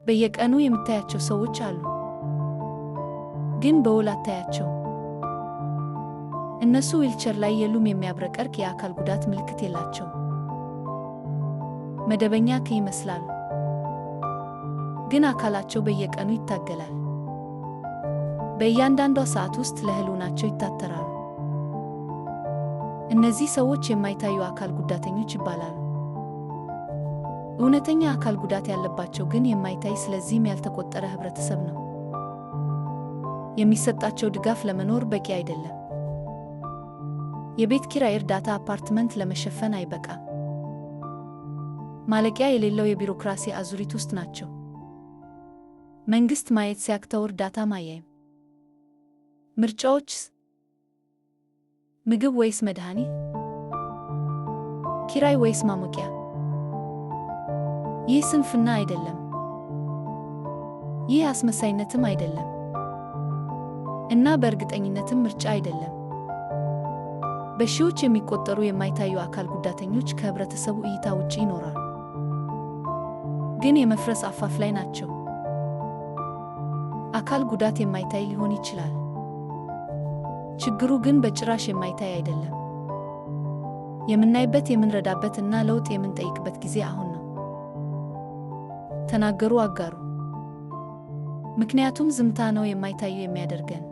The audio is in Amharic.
በየቀኑ የምታያቸው ሰዎች አሉ፣ ግን በውል አታያቸው። እነሱ ዊልቸር ላይ የሉም፣ የሚያብረቀርቅ የአካል ጉዳት ምልክት የላቸውም። መደበኛ ይመስላሉ፣ ግን አካላቸው በየቀኑ ይታገላል። በእያንዳንዷ ሰዓት ውስጥ ለህልውናቸው ይታተራሉ። እነዚህ ሰዎች የማይታዩ አካል ጉዳተኞች ይባላሉ። እውነተኛ አካል ጉዳት ያለባቸው ግን የማይታይ፣ ስለዚህም ያልተቆጠረ ህብረተሰብ ነው። የሚሰጣቸው ድጋፍ ለመኖር በቂ አይደለም። የቤት ኪራይ እርዳታ አፓርትመንት ለመሸፈን አይበቃም። ማለቂያ የሌለው የቢሮክራሲ አዙሪት ውስጥ ናቸው። መንግስት ማየት ሲያቅተው እርዳታ ማያይም። ምርጫዎችስ? ምግብ ወይስ መድኃኒት? ኪራይ ወይስ ማሞቂያ? ይህ ስንፍና አይደለም። ይህ አስመሳይነትም አይደለም። እና በእርግጠኝነትም ምርጫ አይደለም። በሺዎች የሚቆጠሩ የማይታዩ አካል ጉዳተኞች ከህብረተሰቡ እይታ ውጪ ይኖራሉ፣ ግን የመፍረስ አፋፍ ላይ ናቸው። አካል ጉዳት የማይታይ ሊሆን ይችላል። ችግሩ ግን በጭራሽ የማይታይ አይደለም። የምናይበት፣ የምንረዳበት እና ለውጥ የምንጠይቅበት ጊዜ አሁን ነው። ተናገሩ፣ አጋሩ። ምክንያቱም ዝምታ ነው የማይታዩ የሚያደርገን።